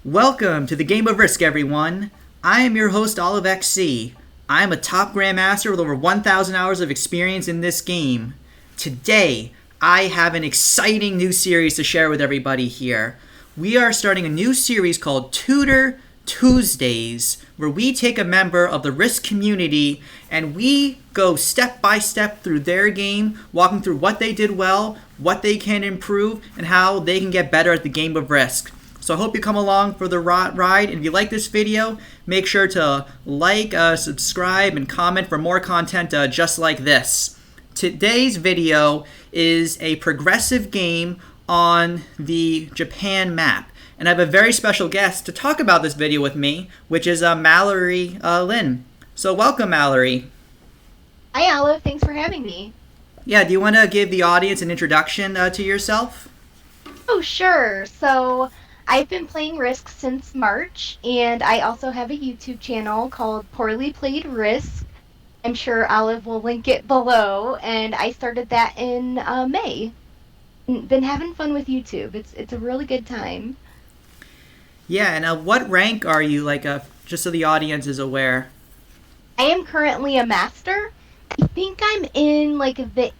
Welcome to the Game of Risk, everyone. I am your host, OliveXC. I am a top Grandmaster with over 1,000 hours of experience in this game. Today, I have an exciting new series to share with everybody here. We are starting a new series called Tutor Tuesdays, where we take a member of the Risk community and we go step by step through their game, walking through what they did well, what they can improve, and how they can get better at the game of Risk. So I hope you come along for the ride. And if you like this video, make sure to like, subscribe, and comment for more content just like this. Today's video is a progressive game on the Japan map. And I have a very special guest to talk about this video with me, which is Mallorie Lynne. So welcome, Mallorie. Hi, Olive. Thanks for having me. Yeah, do you want to give the audience an introduction to yourself? Oh, sure. So I've been playing Risk since March, and I also have a YouTube channel called Poorly Played Risk. I'm sure Olive will link it below, and I started that in May. Been having fun with YouTube. It's a really good time. Yeah, and what rank are you, just so the audience is aware? I am currently a master. I think I'm in the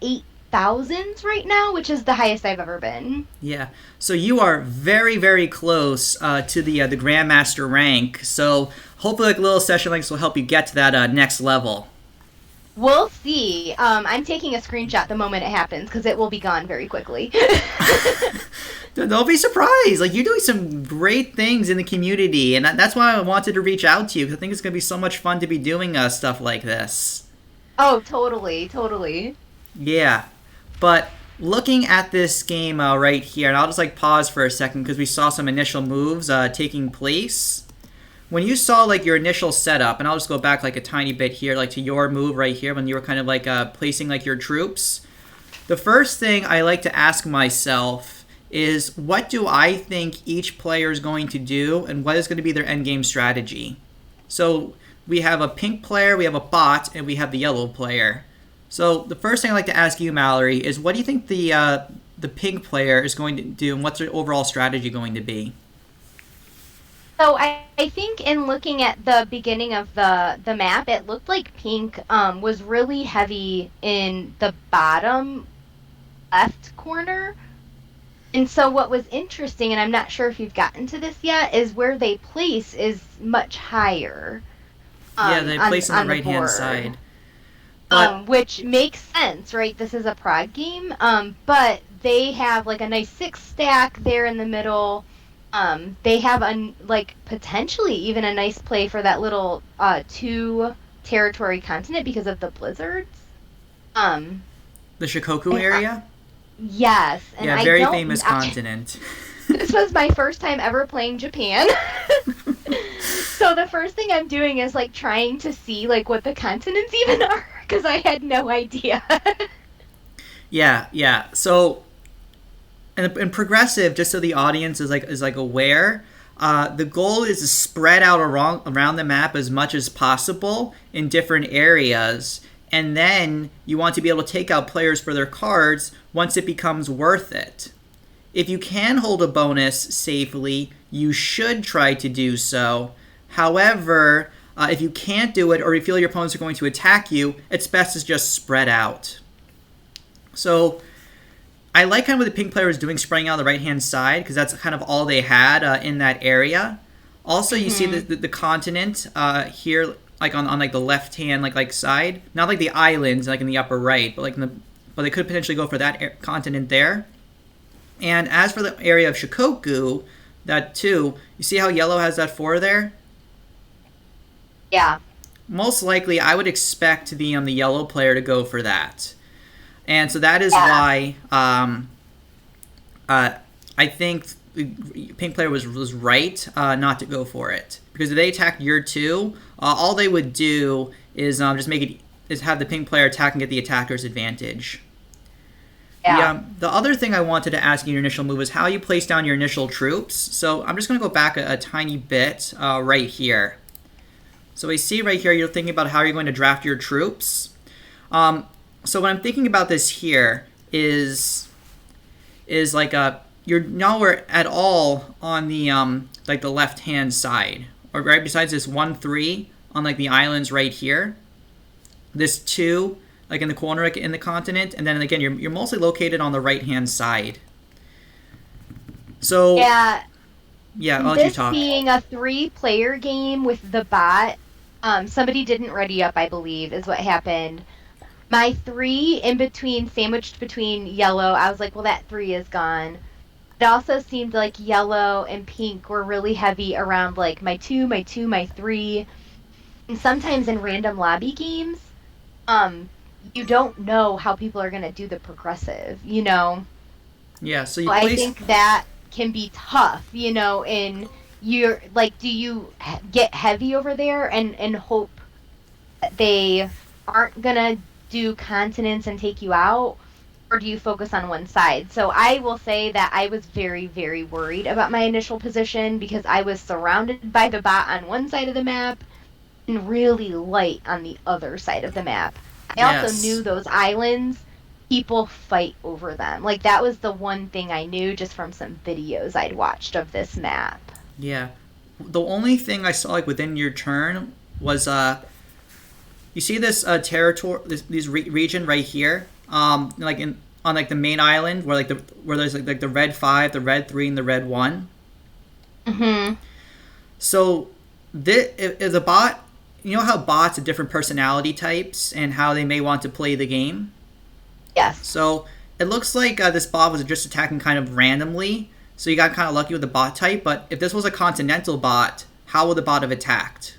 8,000s right now, which is the highest I've ever been. Yeah, so you are very, very close to the Grandmaster rank. So hopefully, a little session like this will help you get to that next level. We'll see. I'm taking a screenshot the moment it happens because it will be gone very quickly. Don't be surprised. You're doing some great things in the community, and that's why I wanted to reach out to you, because I think it's going to be so much fun to be doing stuff like this. Oh, totally. Yeah, but looking at this game right here, and I'll just pause for a second because we saw some initial moves taking place. When you saw your initial setup, and I'll just go back a tiny bit here, to your move right here when you were kind of placing your troops. The first thing I like to ask myself is, what do I think each player is going to do, and what is going to be their endgame strategy? So we have a pink player, we have a bot, and we have the yellow player. So the first thing I'd like to ask you, Mallorie, is what do you think the pink player is going to do, and what's their overall strategy going to be? So I think in looking at the beginning of the map, it looked like pink was really heavy in the bottom left corner. And so what was interesting, and I'm not sure if you've gotten to this yet, is where they place is much higher. Yeah, they place on the right-hand side. Which makes sense, right? This is a prog game. But they have a nice 6 stack there in the middle. They have potentially even a nice play for that little 2 territory continent because of the blizzards. The Shikoku area? Yes. And yeah, very famous continent. This was my first time ever playing Japan. So the first thing I'm doing is trying to see what the continents even are, because I had no idea. Yeah. So and progressive, just so the audience is aware, the goal is to spread out around the map as much as possible in different areas, and then you want to be able to take out players for their cards once it becomes worth it. If you can hold a bonus safely, you should try to do so. However, if you can't do it, or you feel your opponents are going to attack you, it's best to just spread out. So I like kind of what the pink player is doing, spreading out on the right-hand side, because that's kind of all they had in that area. Also, you see the continent here, on the left-hand side, not the islands in the upper right, but but they could potentially go for that continent there. And as for the area of Shikoku, that too, you see how yellow has that 4 there? Yeah. Most likely, I would expect the yellow player to go for that. And so that is why I think the pink player was right not to go for it. Because if they attacked your 2, all they would do is have the pink player attack and get the attacker's advantage. Yeah. The other thing I wanted to ask you in your initial move is how you place down your initial troops. So I'm just going to go back a tiny bit right here. So we see right here you're thinking about how you're going to draft your troops. So what I'm thinking about this here is you're nowhere at all on the like the left hand side, or right besides this 1-3 on like the islands right here. This 2 like in the corner like in the continent, and then again you're mostly located on the right hand side. So Yeah, yeah, I'll let you this talk. being a 3-player game with the bot, somebody didn't ready up, I believe, is what happened. My 3 in between, sandwiched between yellow, I was like, well, that 3 is gone. It also seemed like yellow and pink were really heavy around like my 2, my 2, my 3. And sometimes in random lobby games, um, you don't know how people are going to do the progressive, you know? Yeah, so you So I place. think that can be tough, you know, in you're like, do you get heavy over there and hope that they aren't gonna do continents and take you out, or do you focus on one side? So I will say that I was very, very worried about my initial position because I was surrounded by the bot on one side of the map and really light on the other side of the map. I also knew Yes. those islands, people fight over them. Like that was the one thing I knew just from some videos I'd watched of this map. Yeah. The only thing I saw like within your turn was you see this territory, this region right here, like in on like the main island where where there's like the red 5, the red 3, and the red 1. Mhm. So this is a bot. You know how bots have different personality types and how they may want to play the game. Yes. So it looks like this bot was just attacking kind of randomly. So you got kind of lucky with the bot type. But if this was a continental bot, how would the bot have attacked?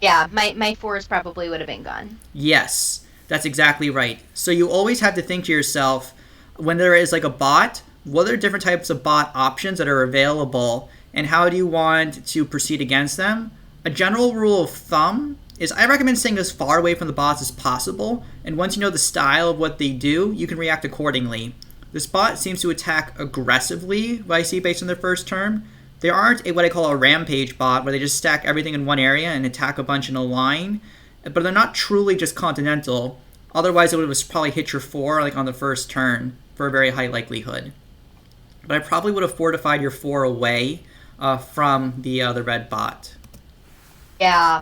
Yeah, my fours probably would have been gone. Yes, that's exactly right. So you always have to think to yourself, when there is like a bot, what are different types of bot options that are available, and how do you want to proceed against them? A general rule of thumb is I recommend staying as far away from the bots as possible, and once you know the style of what they do, you can react accordingly. This bot seems to attack aggressively, what I see based on their first turn. They aren't what I call a rampage bot, where they just stack everything in one area and attack a bunch in a line, but they're not truly just continental. Otherwise, it would have probably hit your 4 like on the first turn for a very high likelihood. But I probably would have fortified your 4 away from the red bot. Yeah.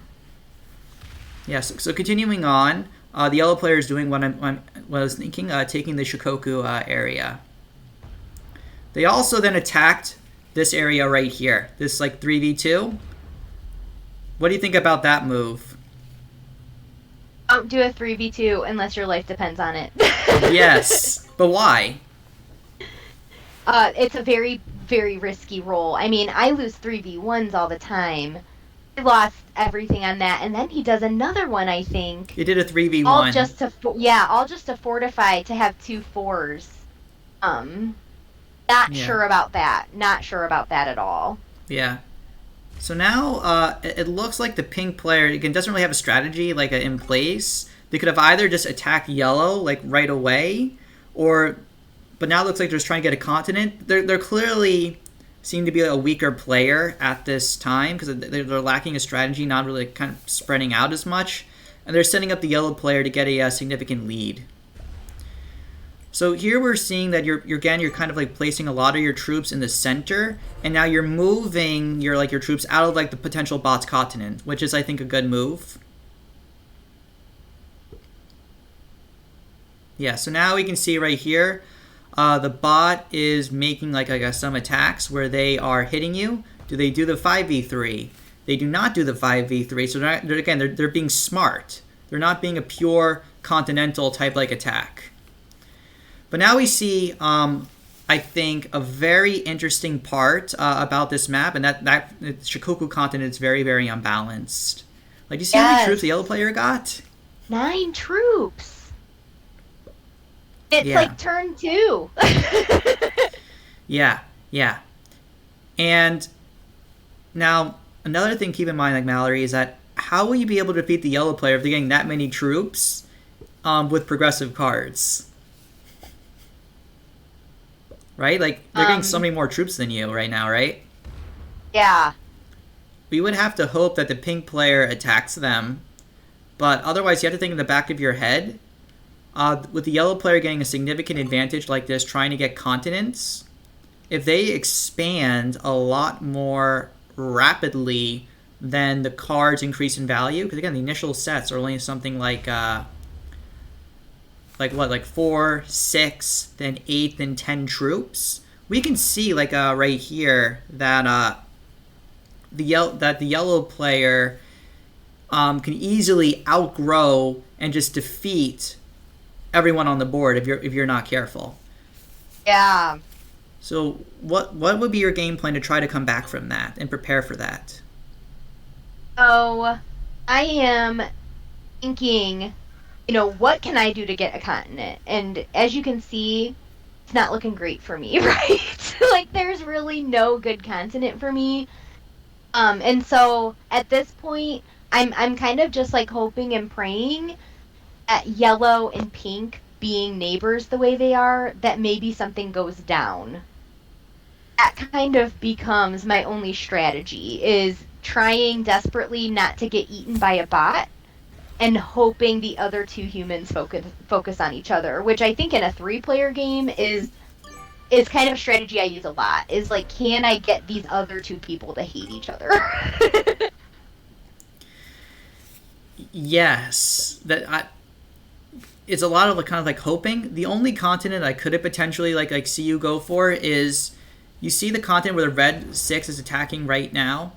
Yes. So continuing on, the yellow player is doing what I was thinking, taking the Shikoku area. They also then attacked this area right here. This like 3v2. What do you think about that move? Don't do a 3v2 unless your life depends on it. Yes, but why? It's a very, very risky roll. I mean, I lose 3v1s all the time. I lost everything on that, and then he does another one, I think. You did a 3v1. All just to fortify to have 2 4s. Not Yeah. sure about that. Not sure about that at all. Yeah. So now it looks like the pink player again doesn't really have a strategy like in place. They could have either just attacked yellow like right away, or but now it looks like they're just trying to get a continent. They're clearly seem to be a weaker player at this time because they're lacking a strategy, not really kind of spreading out as much, and they're setting up the yellow player to get a significant lead. So here we're seeing that you're kind of like placing a lot of your troops in the center, and now you're moving your troops out of like the potential bot's continent, which is I think a good move. Yeah, so now we can see right here, the bot is making like I guess some attacks where they are hitting you. Do they do the 5v3? They do not do the 5v3. So they're being smart. They're not being a pure continental type like attack. But now we see, I think, a very interesting part about this map, and that Shikoku continent is very, very unbalanced. Like, do you see how many troops the yellow player got? 9 troops. It's Yeah. like turn 2. Yeah. And now, another thing to keep in mind, like Mallorie, is that how will you be able to defeat the yellow player if they're getting that many troops with progressive cards? Right? Like, they're getting so many more troops than you right now, right? Yeah. We would have to hope that the pink player attacks them. But otherwise, you have to think in the back of your head. With the yellow player getting a significant advantage like this, trying to get continents, if they expand a lot more rapidly than the cards increase in value, because again, the initial sets are only something like 4, 6, then 8, then 10 troops. We can see right here that the yellow player can easily outgrow and just defeat everyone on the board if you're not careful. Yeah. So what would be your game plan to try to come back from that and prepare for that? So I am thinking, what can I do to get a continent? And as you can see, it's not looking great for me, right? Like there's really no good continent for me. And so at this point, I'm kind of just like hoping and praying at yellow and pink being neighbors the way they are, that maybe something goes down. That kind of becomes my only strategy, is trying desperately not to get eaten by a bot and hoping the other two humans focus on each other, which I think in a 3-player game is kind of a strategy I use a lot. Is like, can I get these other two people to hate each other? Yes, it's a lot of kind of like hoping. The only continent I could have potentially like see you go for is, you see the continent where the red 6 is attacking right now.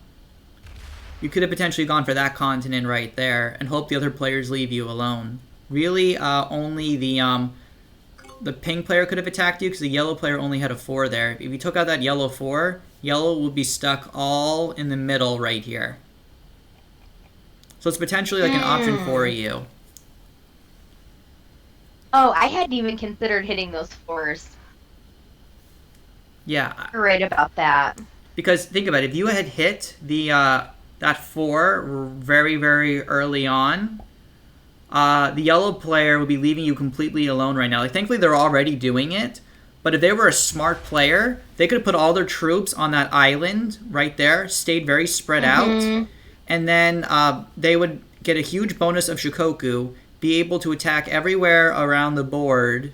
You could have potentially gone for that continent right there and hope the other players leave you alone. Really, only the pink player could have attacked you because the yellow player only had a 4 there. If you took out that yellow 4, yellow would be stuck all in the middle right here. So it's potentially like an option for you. Oh, I hadn't even considered hitting those 4s. Yeah. You're right about that. Because think about it, if you had hit the that 4 very, very early on, the yellow player would be leaving you completely alone right now. Like, thankfully, they're already doing it. But if they were a smart player, they could have put all their troops on that island right there, stayed very spread out, and then they would get a huge bonus of Shikoku, be able to attack everywhere around the board,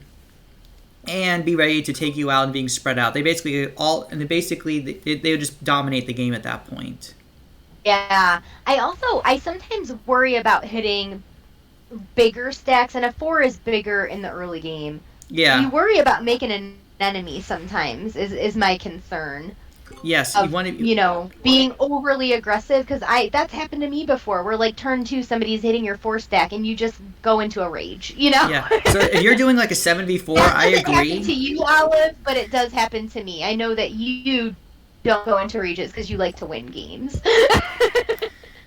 and be ready to take you out and being spread out. They basically they would just dominate the game at that point. Yeah. I sometimes worry about hitting bigger stacks, and a 4 is bigger in the early game. Yeah. You worry about making an enemy sometimes, is my concern. Yes, of, being overly aggressive, because that's happened to me before, where like turn 2 somebody's hitting your 4 stack and you just go into a rage, Yeah, so if you're doing like a 7v4, I agree. It doesn't happen to you, Olive, but it does happen to me. I know that you don't go into rages because you like to win games.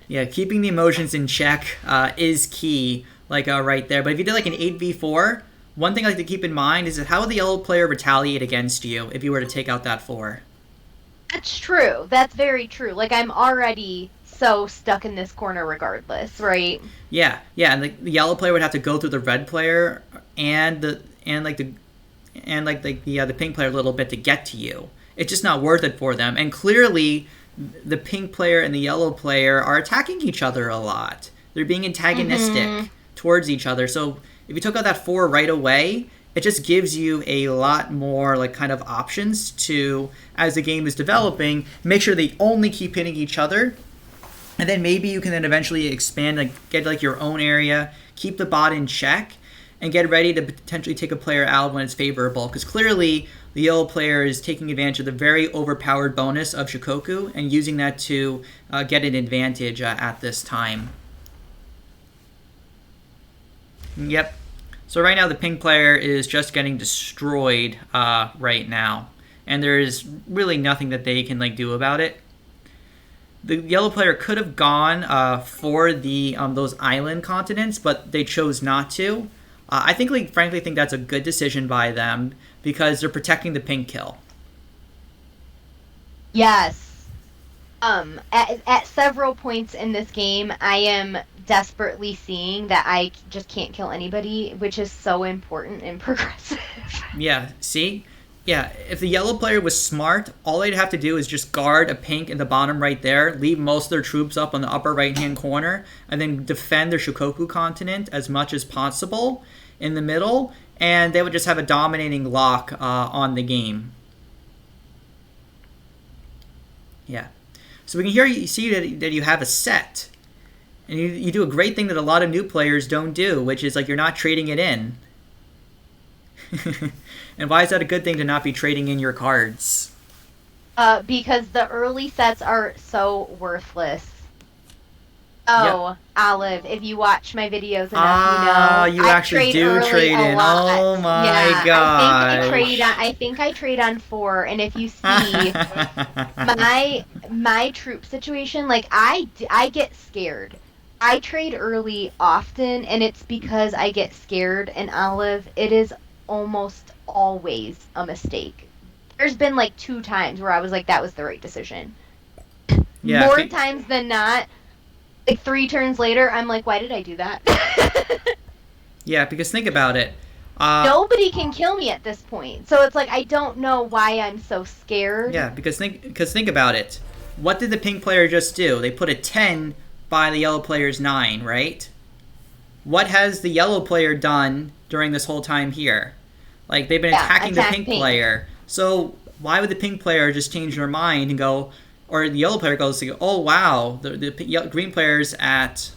Yeah, keeping the emotions in check is key, right there. But if you did like an 8v4, one thing I like to keep in mind is that how would the yellow player retaliate against you if you were to take out that 4? That's true. That's very true. Like, I'm already so stuck in this corner regardless, right? Yeah, and the yellow player would have to go through the red player and the pink player a little bit to get to you. It's just not worth it for them. And clearly, the pink player and the yellow player are attacking each other a lot. They're being antagonistic towards each other. So if you took out that 4 right away, it just gives you a lot more kind of options to, as the game is developing, make sure they only keep hitting each other. And then maybe you can then eventually expand, get your own area, keep the bot in check, and get ready to potentially take a player out when it's favorable. Because clearly, the yellow player is taking advantage of the very overpowered bonus of Shikoku and using that to get an advantage at this time. Yep. So right now the pink player is just getting destroyed right now. And there is really nothing that they can do about it. The yellow player could have gone for the those island continents, but they chose not to. I frankly think that's a good decision by them because they're protecting the pink kill. Yes. At several points in this game, I am desperately seeing that I just can't kill anybody, which is so important and progressive. Yeah, see? Yeah, if the yellow player was smart, all they'd have to do is just guard a pink in the bottom right there, leave most of their troops up on the upper right-hand corner, and then defend their Shikoku continent as much as possible in the middle, and they would just have a dominating lock on the game. Yeah. So we can hear you see that you have a set. And you do a great thing that a lot of new players don't do, which is like you're not trading it in. And why is that a good thing to not be trading in your cards? Because the early sets are so worthless. Yep. Oh, Olive, if you watch my videos enough, Ah, you I actually trade do early trade a in. lot. Oh my Yeah, gosh. I think I trade on 4, and if you see my troop situation, like I get scared. I trade early often, and it's because I get scared. And Olive, it is almost always a mistake. There's been like 2 times where I was like, that was the right decision. Yeah, More times than not, like 3 turns later, I'm like, why did I do that? yeah, because think about it. Nobody can kill me at this point. So it's like I don't know why I'm so scared. Yeah, because think about it. What did the pink player just do? They put a 10 by the yellow player's 9, right? What has the yellow player done during this whole time here? Like they've been attacking the pink player. So why would the pink player just change their mind and go, or the yellow player goes, oh wow, the green player's at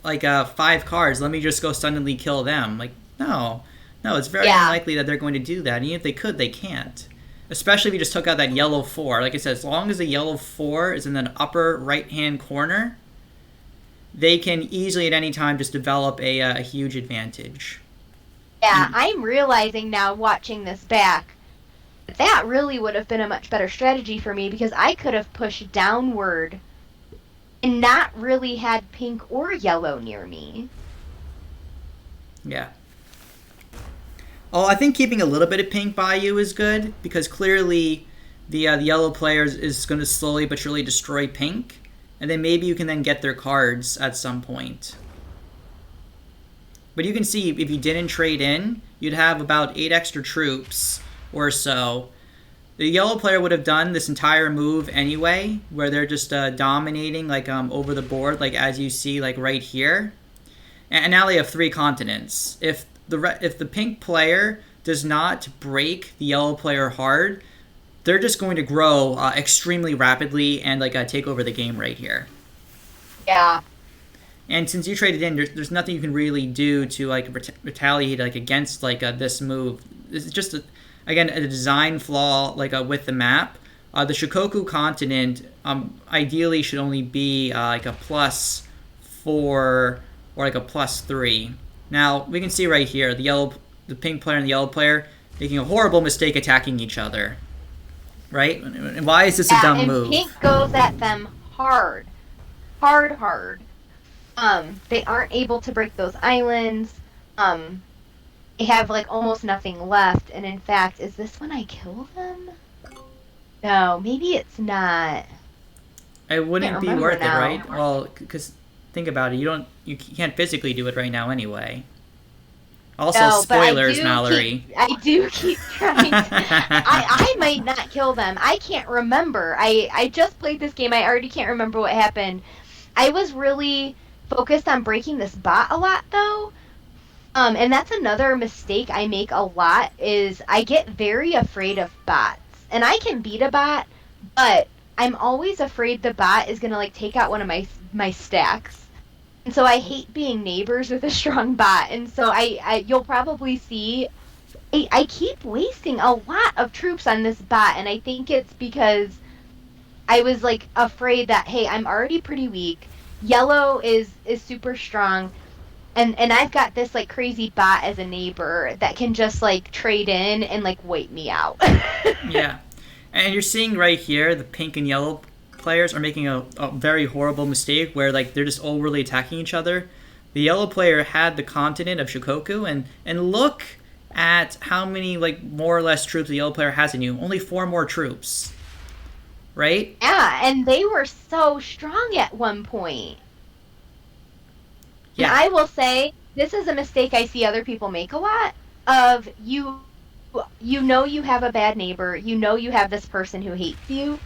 like 5 cards. Let me just go suddenly kill them. Like no, it's very unlikely that they're going to do that. And even if they could, they can't. Especially if you just took out that yellow 4. Like I said, as long as the yellow 4 is in the upper right-hand corner, they can easily at any time just develop a huge advantage. Yeah, I'm realizing now watching this back that really would have been a much better strategy for me because I could have pushed downward and not really had pink or yellow near me. Yeah. Oh, I think keeping a little bit of pink by you is good because clearly the yellow player is going to slowly but surely destroy pink, and then maybe you can then get their cards at some point. But you can see if you didn't trade in, you'd have about 8 extra troops or so. The yellow player would have done this entire move anyway, where they're just dominating like over the board, like as you see like right here. And now they have 3 continents. If the pink player does not break the yellow player hard, they're just going to grow extremely rapidly and like take over the game right here. Yeah. And since you traded in, there's nothing you can really do to like retaliate like against like this move. This is just again a design flaw like with the map. The Shikoku continent ideally should only be like a +4 or like a +3. Now we can see right here the pink player and the yellow player making a horrible mistake attacking each other. Right? And why is this a dumb move? And pink goes at them hard. Hard. They aren't able to break those islands. They have like almost nothing left. And in fact, is this when I kill them? No, maybe it's not. It wouldn't be worth it, right? Well, because think about it, you can't physically do it right now anyway. Also, no, spoilers, Mallorie. I do keep trying. I might not kill them. I can't remember. I just played this game. I already can't remember what happened. I was really focused on breaking this bot a lot, though. And that's another mistake I make a lot is I get very afraid of bots. And I can beat a bot, but I'm always afraid the bot is going to like take out one of my stacks. And so I hate being neighbors with a strong bot. And so you'll probably see I keep wasting a lot of troops on this bot. And I think it's because I was like afraid that, hey, I'm already pretty weak. Yellow is super strong. And I've got this like crazy bot as a neighbor that can just like trade in and like wipe me out. Yeah. And you're seeing right here the pink and yellow players are making a very horrible mistake where like they're just overly attacking each other. The yellow player had the continent of Shikoku and look at how many like more or less troops the yellow player has in you. Only 4 more troops. Right? Yeah, and they were so strong at one point. Yeah. And I will say this is a mistake I see other people make a lot of you know you have a bad neighbor, you know you have this person who hates you.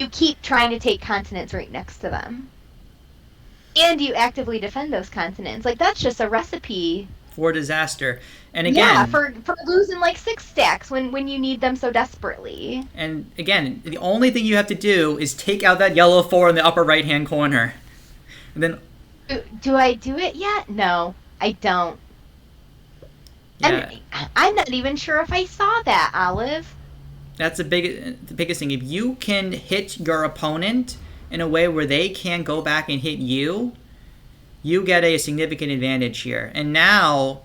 You keep trying to take continents right next to them. And you actively defend those continents. Like, that's just a recipe For disaster. And Yeah, again, for losing like 6 stacks when you need them so desperately. the only thing you have to do is take out that yellow 4 in the upper right hand corner. And then, Do I do it yet? No, I don't. And yeah, I'm not even sure if I saw that, Olive. that's the biggest thing. If you can hit your opponent in a way where they can't go back and hit you, you get a significant advantage here. And now,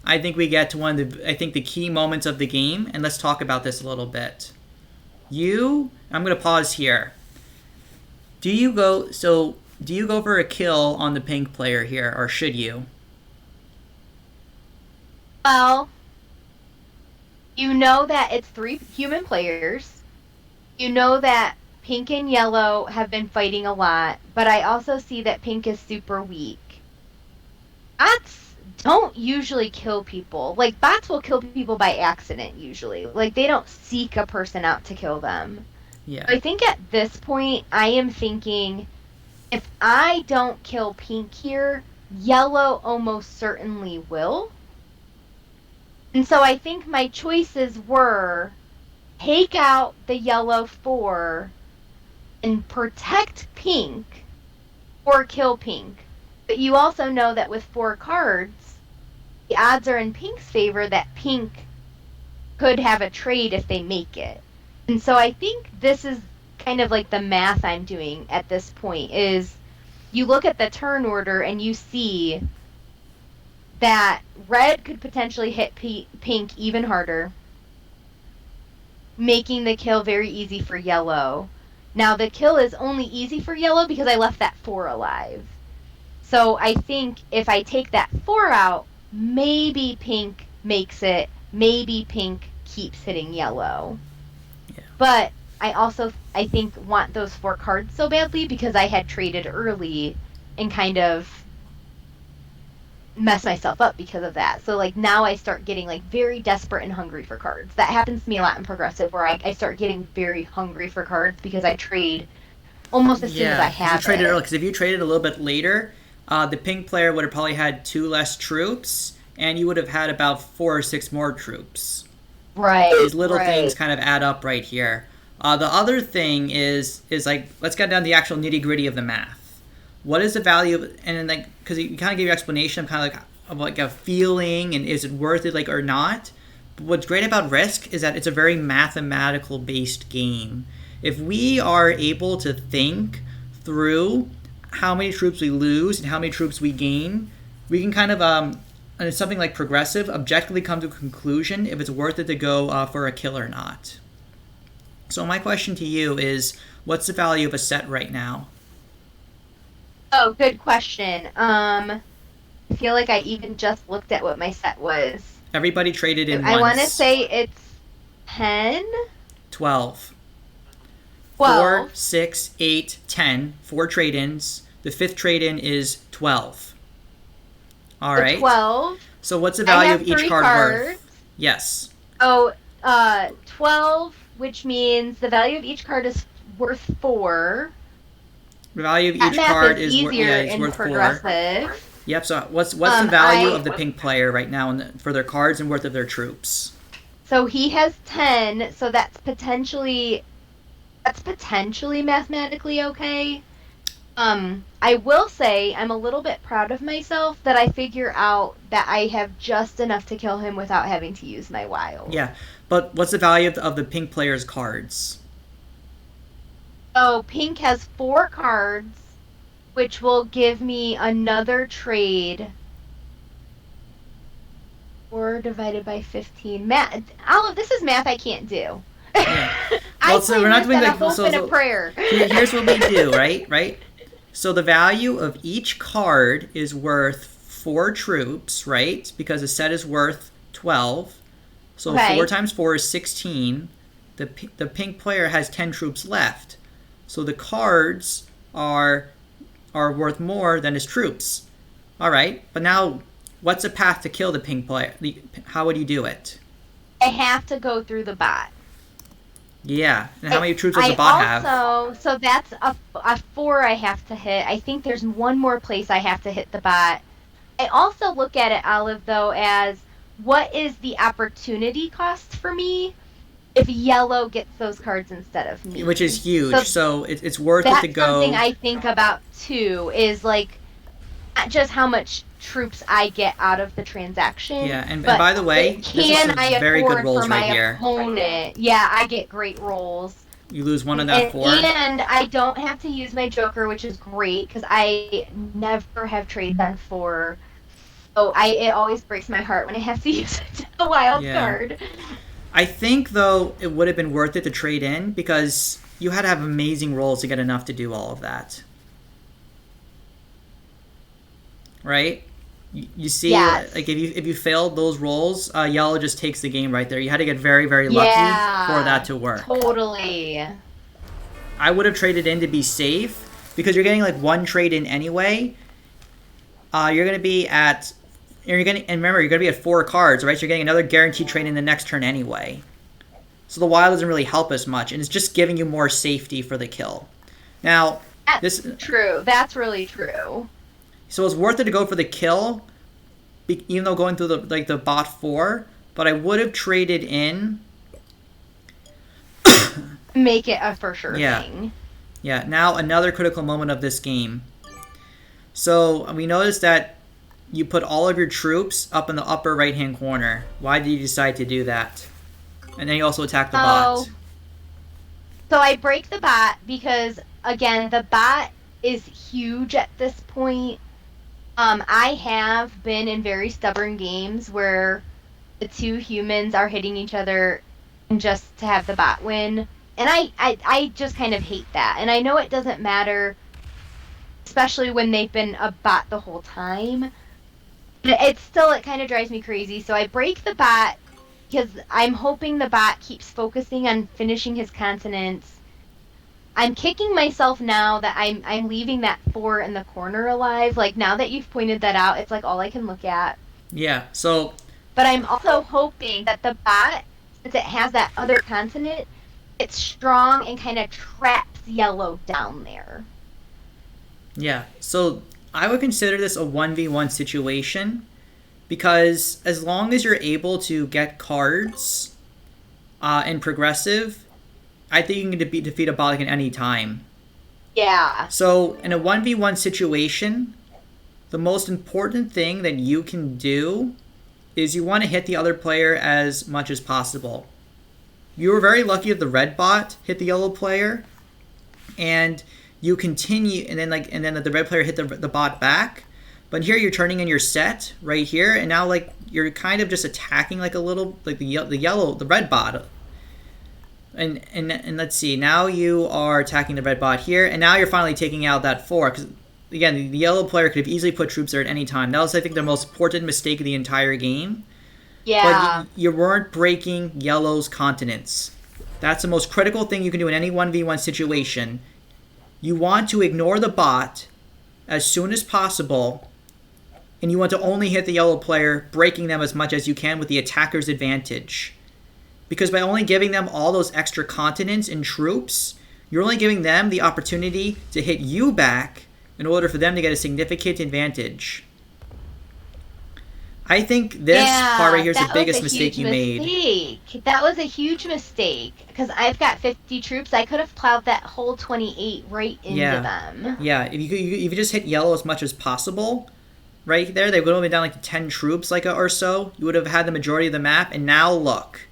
I think we get to one of the key moments of the game, and let's talk about this a little bit. I'm going to pause here. Do you go for a kill on the pink player here, or should you? Well, you know that it's 3 human players. You know that pink and yellow have been fighting a lot, but I also see that pink is super weak. Bots don't usually kill people. Like, bots will kill people by accident, usually. Like, they don't seek a person out to kill them. Yeah. I think at this point, I am thinking, if I don't kill pink here, yellow almost certainly will. And so I think my choices were take out the yellow 4 and protect pink or kill pink. But you also know that with 4 cards, the odds are in pink's favor that pink could have a trade if they make it. And so I think this is kind of like the math I'm doing at this point is you look at the turn order and you see that red could potentially hit pink even harder, making the kill very easy for yellow. Now, the kill is only easy for yellow because I left that 4 alive. So I think if I take that 4 out, maybe pink makes it, maybe pink keeps hitting yellow. Yeah. But I think, want those 4 cards so badly because I had traded early and kind of mess myself up because of that. So like now I start getting like very desperate and hungry for cards. That happens to me a lot in progressive where I start getting very hungry for cards because I trade almost as soon as I have you traded it. early. Because if you traded a little bit later, the pink player would have probably had 2 less troops, and you would have had about 4 or 6 more troops. Right. These little things kind of add up right here. The other thing is like, let's get down to the actual nitty gritty of the math. What is the value of, and then like, because you kind of give your explanation of kind of like a feeling and is it worth it, like, or not. But what's great about Risk is that it's a very mathematical based game. If we are able to think through how many troops we lose and how many troops we gain, we can kind of and it's something like progressive, objectively come to a conclusion if it's worth it to go for a kill or not. So my question to you is, what's the value of a set right now? Oh, good question. I feel like I even just looked at what my set was. Everybody traded in I once. want to say it's 10? 12. 12. 4, 6, 8, 10. 4 trade-ins. The 5th trade-in is 12. All right. 12. So what's the value of each card cards. worth? Yes. Oh, 12, which means the value of each card is worth 4. The value of each card is worth 4. Yep. So what's the value of the pink player right now for their cards and worth of their troops? So he has 10. So that's potentially mathematically okay. I will say I'm a little bit proud of myself that I figure out that I have just enough to kill him without having to use my wild. Yeah, but what's the value of the pink player's cards? So pink has 4 cards, which will give me another trade. 4 divided by 15. Math, Olive, this is math I can't do. Yeah. Well, so we're not doing like a prayer. Here's what we do, right? So the value of each card is worth 4 troops, right? Because a set is worth 12. So 4 times 4 is 16. The pink player has 10 troops left. So the cards are worth more than his troops. All right, but now what's the path to kill the pink player? How would you do it? I have to go through the bot. Yeah, and how many troops does the bot have? So that's a 4 I have to hit. I think there's one more place I have to hit the bot. I also look at it, Olive, though, as what is the opportunity cost for me if yellow gets those cards instead of which me? is huge. So So it's worth it to that's something go. I think about too, is like not just how much troops I get out of the transaction, Yeah, and but by the way, this is can some I very good afford for rolls right my here. opponent? Yeah, I get great rolls. You lose one on And, that 4. and I don't have to use my Joker, which is great because I never have trade done for. So it always breaks my heart when I have to use a wild Yeah. card. I think, though, it would have been worth it to trade in because you had to have amazing rolls to get enough to do all of that. Right? You see, like Yes. if you failed those rolls, yellow just takes the game right there. You had to get very, very lucky for that Yeah. to work. Totally. I would have traded in to be safe because you're getting like one trade in anyway. You're gonna be at and remember you're gonna be at 4 cards, right? So you're getting another guaranteed trade in the next turn anyway. So the wild doesn't really help as much, and it's just giving you more safety for the kill. Now, That's this true. That's really true. so it's worth it to go for the kill, even though going through the bot 4. But I would have traded in. Make it a for sure Yeah, thing. yeah. Now another critical moment of this game. So we noticed that you put all of your troops up in the upper right hand corner. Why did you decide to do that? And then you also attack the Oh, bot. so I break the bot because again, the bot is huge at this point. I have been in very stubborn games where the two humans are hitting each other just to have the bot win. And I just kind of hate that. And I know it doesn't matter, especially when they've been a bot the whole time. But it kind of drives me crazy. So I break the bot because I'm hoping the bot keeps focusing on finishing his consonants. I'm kicking myself now that I'm leaving that 4 in the corner alive. Like now that you've pointed that out, it's like all I can look at. Yeah. So But I'm also hoping that the bot, since it has that other consonant, it's strong and kind of traps yellow down there. yeah. So I would consider this a 1v1 situation because as long as you're able to get cards in progressive, I think you can defeat a bot at any time. Yeah. So in a 1v1 situation, the most important thing that you can do is you want to hit the other player as much as possible. You were very lucky that the red bot hit the yellow player, and you continue, and then the red player hit the bot back. But here you're turning in your set right here, and now like you're kind of just attacking like a little like the red bot. And let's see, now you are attacking the red bot here, and now you're finally taking out that 4 because again the yellow player could have easily put troops there at any time. That was I think the most important mistake of the entire game. But Yeah. you weren't breaking yellow's continents. That's the most critical thing you can do in any 1v1 situation. You want to ignore the bot as soon as possible, and you want to only hit the yellow player, breaking them as much as you can with the attacker's advantage. Because by only giving them all those extra continents and troops, you're only giving them the opportunity to hit you back in order for them to get a significant advantage. I think this part right Yeah, here is the that was biggest a mistake huge you made. mistake. That was a huge mistake because I've got 50 troops. I could have plowed that whole 28 right into Yeah, them. yeah. If you just hit yellow as much as possible, right there, they would have been down like 10 troops, or so. You would have had the majority of the map. And now look,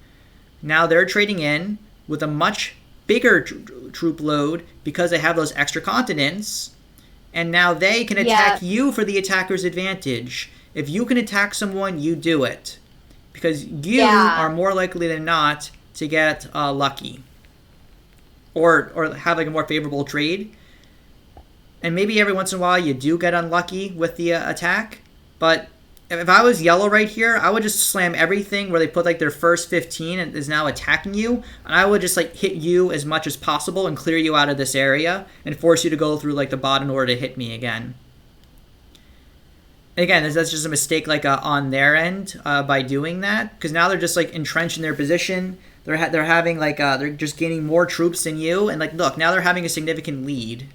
now they're trading in with a much bigger troop load because they have those extra continents, and now they can Yeah, attack you for the attacker's advantage. If you can attack someone, you do it because you are yeah, more likely than not to get lucky or have like a more favorable trade. And maybe every once in a while you do get unlucky with the attack. But if I was yellow right here, I would just slam everything where they put like their first 15 and is now attacking you, and I would just like hit you as much as possible and clear you out of this area and force you to go through like the bot in order to hit me again. And again, that's just a mistake like on their end by doing that because now they're just like entrenched in their position. They're having like they're just gaining more troops than you, and like look, now they're having a significant lead.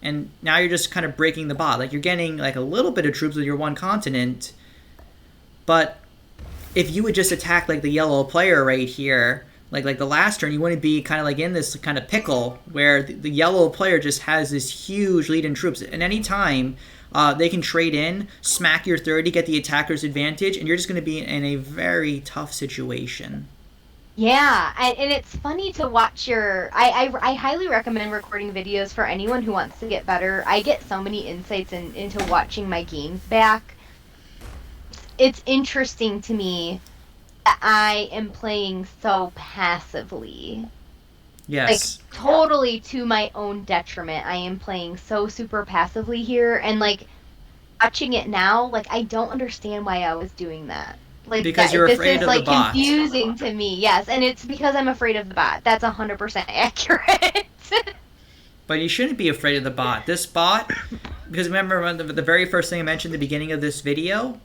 And now you're just kind of breaking the bot. Like, you're getting like a little bit of troops with your one continent, but if you would just attack like the yellow player right here, like the last turn, you wouldn't be kind of like in this kind of pickle where the yellow player just has this huge lead in troops. At any time, they can trade in, smack your 30, get the attacker's advantage, and you're just going to be in a very tough situation. Yeah, and it's funny to watch your. I highly recommend recording videos for anyone who wants to get better. I get so many insights into watching my games back. It's interesting to me that I am playing so passively. Yes. Like, totally to my own detriment. I am playing so super passively here, and like watching it now, like I don't understand why I was doing that. Like Because you're this afraid is of the like bot. confusing to me. Yes, and it's because I'm afraid of the bot. That's 100% accurate. But you shouldn't be afraid of the bot. This bot, because remember the very first thing I mentioned at the beginning of this video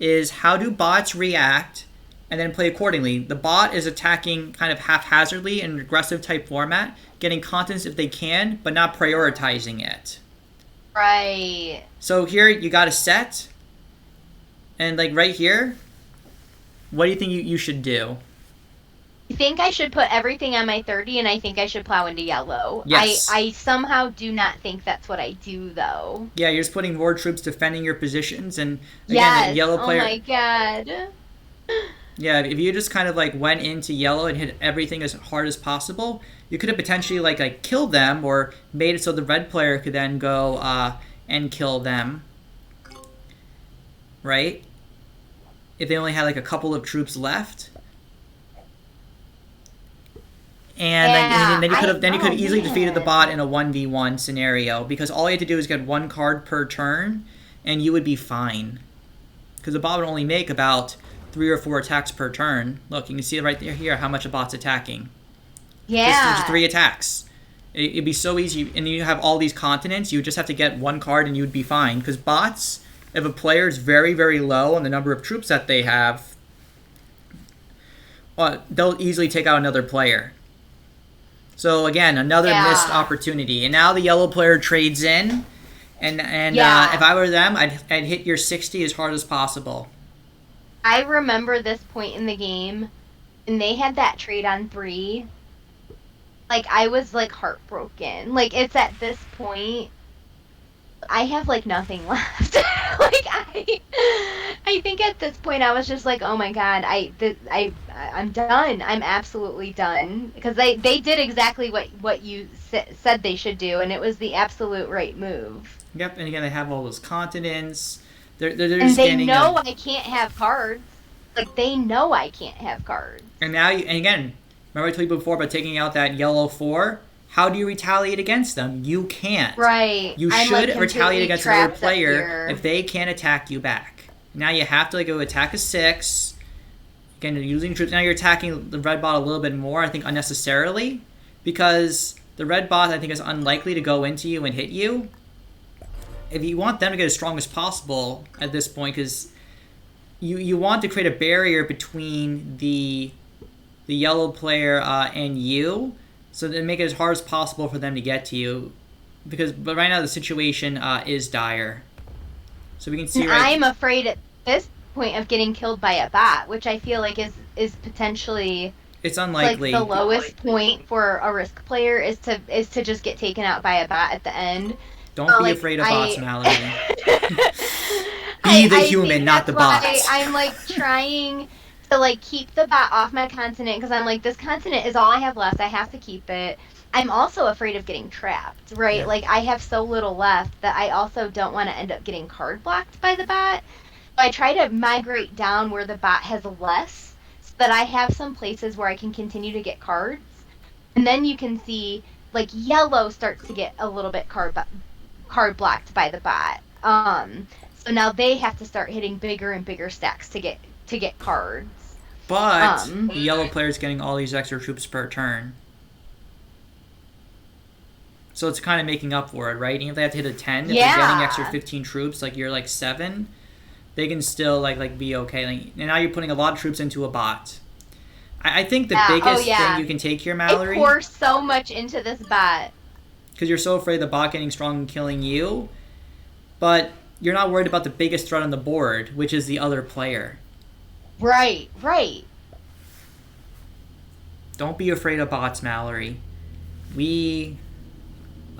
is how do bots react and then play accordingly. The bot is attacking kind of haphazardly in an aggressive type format, getting contents if they can, but not prioritizing it. Right. So here you got a set, and like right here, what do you think you should do? I think I should put everything on my 30, and I think I should plow into yellow. Yes. I somehow do not think that's what I do, though. Yeah, you're just putting more troops defending your positions, and again, Yes. the yellow player. Oh my god. Yeah, if you just kind of like went into yellow and hit everything as hard as possible, you could have potentially like killed them or made it so the red player could then go and kill them. Right? If they only had like a couple of troops left. And Yeah, then you could have easily man. defeated the bot in a 1v1 scenario because all you had to do is get one card per turn and you would be fine. Because the bot would only make about 3 or 4 attacks per turn. Look, you can see right there here how much a bot's attacking. Yeah. Just 3 attacks. It'd be so easy, and you have all these continents, you would just have to get one card and you would be fine. Because bots, if a player is very, very low on the number of troops that they have, they'll easily take out another player. So again, another missed opportunity. And now the yellow player trades in, and if I were them, I'd hit your 60 as hard as possible. I remember this point in the game, and they had that trade on 3. Like, I was, like, heartbroken. Like, it's at this point, I have, like, nothing left. Like, I think at this point I was just like, oh my god, I'm done. I'm absolutely done. Because they did exactly what you said they should do, and it was the absolute right move. Yep, and again, they have all those continents. They're And just they know I can't have cards. Like, they know I can't have cards. And now, and again, remember I told you before about taking out that yellow 4? How do you retaliate against them? You can't. Right. You I'm, should like, retaliate against another trapped up player here. if they can't attack you back. Now you have to go attack a 6. Again, you're using troops. Now you're attacking the red bot a little bit more, I think unnecessarily, because the red bot, I think, is unlikely to go into you and hit you. If you want them to get as strong as possible at this point, because you want to create a barrier between the yellow player and you, so that make it as hard as possible for them to get to you. But right now the situation is dire. So we can see I'm afraid at this point of getting killed by a bot, which I feel like is potentially it's unlikely. Like the lowest point for a Risk player is to just get taken out by a bot at the end. Don't be afraid of bots, Mallorie. Be the human, not the bots. I'm like trying to like keep the bot off my continent because I'm like, this continent is all I have left. I have to keep it. I'm also afraid of getting trapped, right? Yeah. Like I have so little left that I also don't want to end up getting card blocked by the bot. So I try to migrate down where the bot has less so that I have some places where I can continue to get cards. And then you can see like yellow starts to get a little bit card blocked by the bot. So now they have to start hitting bigger and bigger stacks to get cards. But the yellow player is getting all these extra troops per turn. So it's kind of making up for it, right? Even if they have to hit a 10, if they're getting extra 15 troops, like you're like 7, they can still like be okay. Like, and now you're putting a lot of troops into a bot. I think the biggest thing you can take here, Mallorie. I pour so much into this bot. because you're so afraid of the bot getting strong and killing you. But you're not worried about the biggest threat on the board, which is the other player. Right, right. Don't be afraid of bots, Mallorie.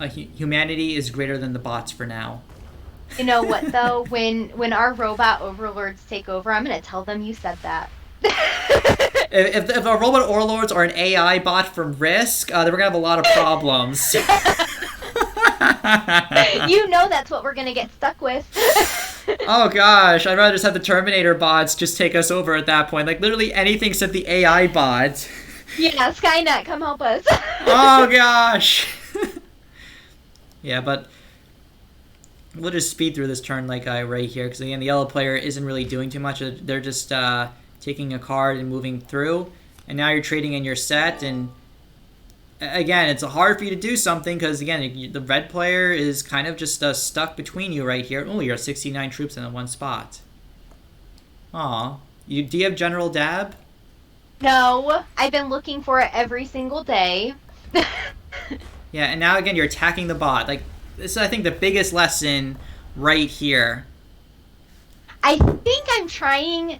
Humanity is greater than the bots for now. You know what though? When our robot overlords take over, I'm gonna tell them you said that. If our robot overlords are an AI bot from Risk, then we're gonna have a lot of problems. You know that's what we're gonna get stuck with. Oh gosh, I'd rather just have the Terminator bots just take us over at that point. Like literally anything except the AI bot. Yeah, Skynet, come help us. Oh gosh. Yeah, but we'll just speed through this turn like right here, because again, the yellow player isn't really doing too much. They're just taking a card and moving through, and now you're trading in your set, and again, it's hard for you to do something because again, the red player is kind of just stuck between you right here. Oh, you're 69 troops in one spot. Aw, do you have General Dab? No, I've been looking for it every single day. Yeah, and now again, you're attacking the bot. Like, this is, I think, the biggest lesson right here. I think I'm trying,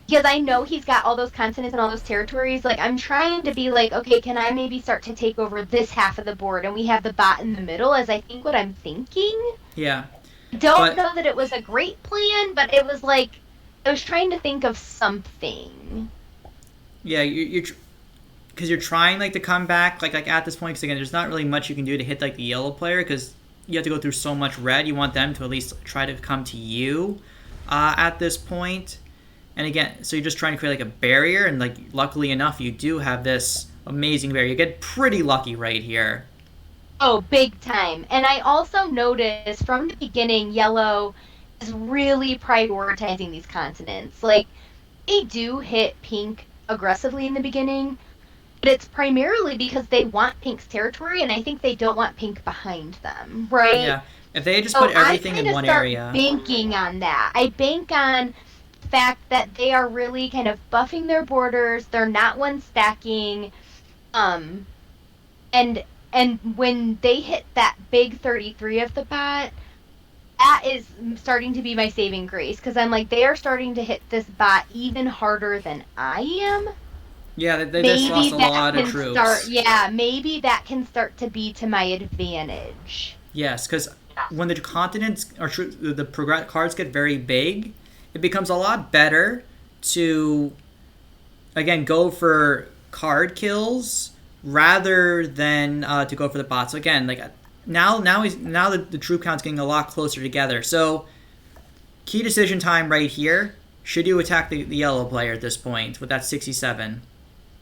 because I know he's got all those continents and all those territories, like, I'm trying to be like, okay, can I maybe start to take over this half of the board, and we have the bot in the middle, as I think what I'm thinking? Yeah. Don't know that it was a great plan, but it was like, I was trying to think of something. Yeah, because you're trying like to come back like at this point, because again, there's not really much you can do to hit like the yellow player, because you have to go through so much red. You want them to at least try to come to you at this point. And again, so you're just trying to create like a barrier, and like luckily enough, you do have this amazing barrier. You get pretty lucky right here. Oh, big time. And I also noticed from the beginning, yellow is really prioritizing these continents. Like, they do hit pink aggressively in the beginning, but it's primarily because they want pink's territory, and I think they don't want pink behind them, right? Yeah. If they just put everything in one area. I banking on that. I bank on the fact that they are really kind of buffing their borders. They're not one stacking. And when they hit that big 33 of the bot, that is starting to be my saving grace, because I'm like, they are starting to hit this bot even harder than I am. Yeah, they just lost a lot of troops. Maybe that can start to be to my advantage. Yes, because when the continents or the cards get very big, it becomes a lot better to, again, go for card kills rather than to go for the bots. So again, like now the troop count's getting a lot closer together. So key decision time right here. Should you attack the yellow player at this point with that 67?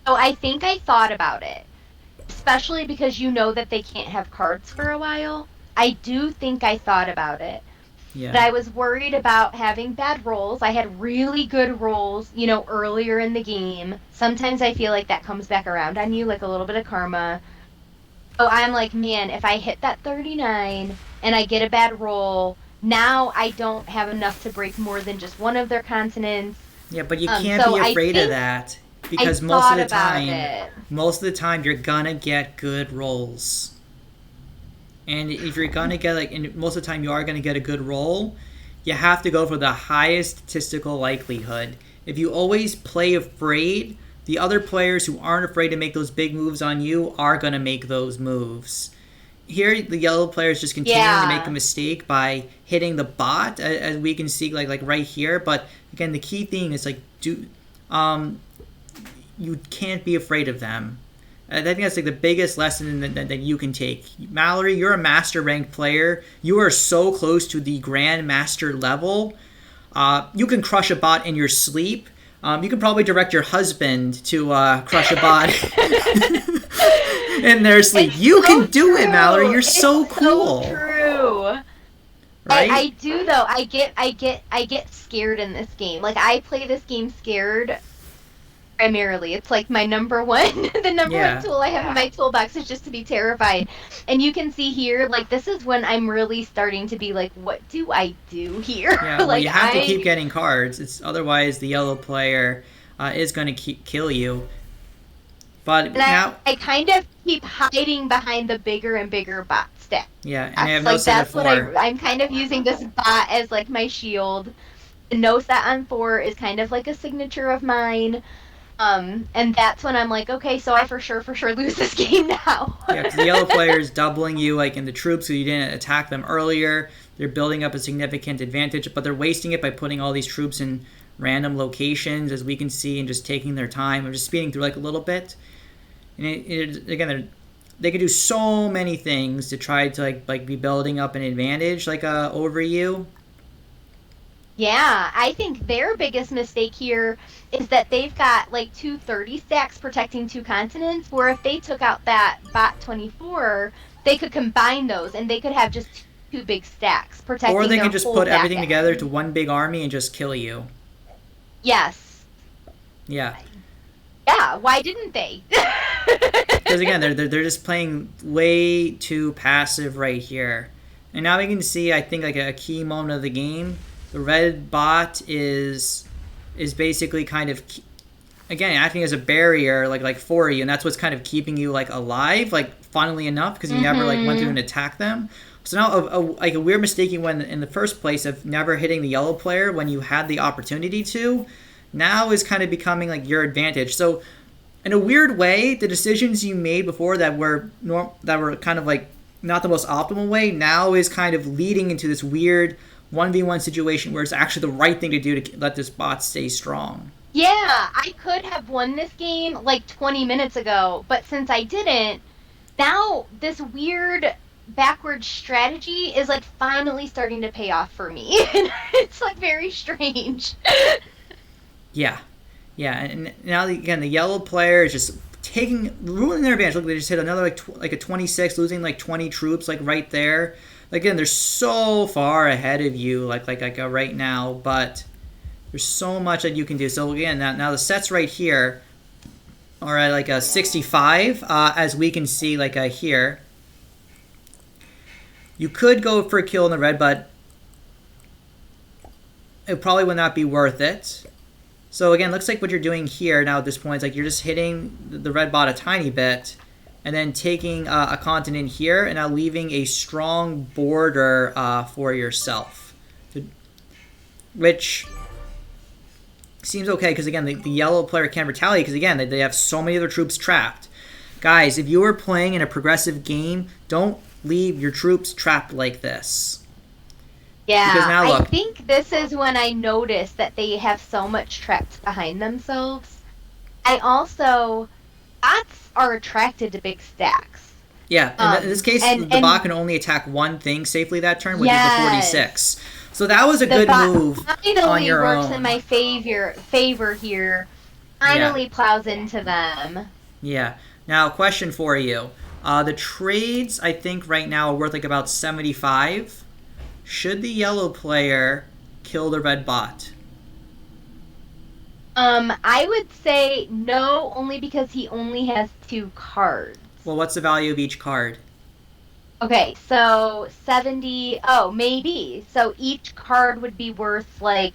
Oh, I think I thought about it, especially because you know that they can't have cards for a while. I do think I thought about it. Yeah. But I was worried about having bad rolls. I had really good rolls, earlier in the game. Sometimes I feel like that comes back around on you, like a little bit of karma. So I'm like, man, if I hit that 39 and I get a bad roll, now I don't have enough to break more than just one of their continents. Yeah, but you can't be afraid of that, because most of the time you're gonna get good rolls. And if you're gonna get and most of the time you are gonna get a good roll, you have to go for the highest statistical likelihood. If you always play afraid, the other players who aren't afraid to make those big moves on you are gonna make those moves. Here, the yellow players just continuing to make a mistake by hitting the bot, as we can see, like right here. But again, the key thing is you can't be afraid of them. I think that's like the biggest lesson that you can take. Mallorie, you're a master ranked player. You are so close to the Grandmaster level. You can crush a bot in your sleep. You can probably direct your husband to crush a bot in their sleep. You can do it, Mallorie. You're so cool. So true. Right? I do though. I get scared in this game. Like, I play this game scared. Primarily, it's like my number one, the number one tool I have in my toolbox is just to be terrified. And you can see here, like, this is when I'm really starting to be like, what do I do here? Yeah, well, you have to keep getting cards. Otherwise the yellow player is going to kill you. But now I kind of keep hiding behind the bigger and bigger bots stacks. Yeah, and I have no Like set at that's what 4. I'm kind of using this bot as like my shield. The no set on 4 is kind of like a signature of mine. And that's when I'm like, okay, so I for sure lose this game now. Yeah, because the yellow player is doubling you like in the troops, so you didn't attack them earlier. They're building up a significant advantage, but they're wasting it by putting all these troops in random locations, as we can see, and just taking their time. I'm just speeding through like a little bit. And again, they can do so many things to try to like be building up an advantage over you. Yeah, I think their biggest mistake here is that they've got like 230 stacks protecting 2 continents, where if they took out that bot 24, they could combine those and they could have just 2 big stacks Or protecting they their can just whole put back everything together to end. one big army and just kill you. Yes. Yeah. Yeah, why didn't they? Because again, they're just playing way too passive right here. And now we can see, I think, like a key moment of the game. The red bot is basically kind of again acting as a barrier like for you, and that's what's kind of keeping you like alive, like funnily enough, because you never like went through and attacked them. So now like a weird mistake you went in the first place of never hitting the yellow player when you had the opportunity to, now is kind of becoming like your advantage. So in a weird way, the decisions you made before that were kind of like not the most optimal way now is kind of leading into this weird 1v1 situation where it's actually the right thing to do to let this bot stay strong. Yeah, I could have won this game like 20 minutes ago, but since I didn't, now this weird backward strategy is like finally starting to pay off for me. It's like very strange. Yeah. Yeah, and now again the yellow player is just ruining their advantage. Look, they just hit another like a 26, losing like 20 troops like right there. Again, they're so far ahead of you like right now, but there's so much that you can do. So again, now the sets right here are at like a 65, as we can see like here. You could go for a kill in the red, but it probably would not be worth it. So again, looks like what you're doing here now at this point is like you're just hitting the red bot a tiny bit, and then taking a continent here, and now leaving a strong border for yourself, which seems okay because again the yellow player can retaliate because again they have so many of their troops trapped. Guys, if you are playing in a progressive game, don't leave your troops trapped like this. Yeah, Because now look, I think this is when I noticed that they have so much trapped behind themselves. I also, bots are attracted to big stacks. yeah, in this case, and the bot can only attack one thing safely that turn, which is the yes, 46. So that was a the good bot move on finally your works own. in my favor here. Finally plows into them. Yeah. Now, question for you. The trades, I think, right now are worth like about 75. Should the yellow player kill the red bot? I would say no, only because he only has 2 cards. Well, what's the value of each card? Okay, so 70. Oh, maybe. So each card would be worth like